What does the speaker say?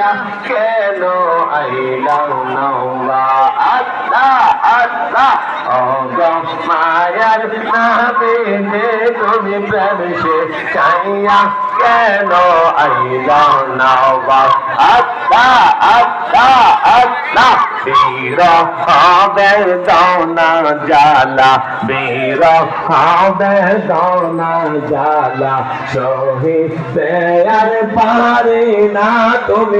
চাইয়া কেন আইলাম নওয়া আল্লাহ আল্লাহ ও গো মায়ার নামে যে তুমি প্রেম সে চাইয়া কেন আইলাম নওয়া আল্লাহ আল্লাহ আল্লাহ বীর হবে দৌনা জালা বীর হবে দৌনা জালা সহিতে আর পারি না তুমি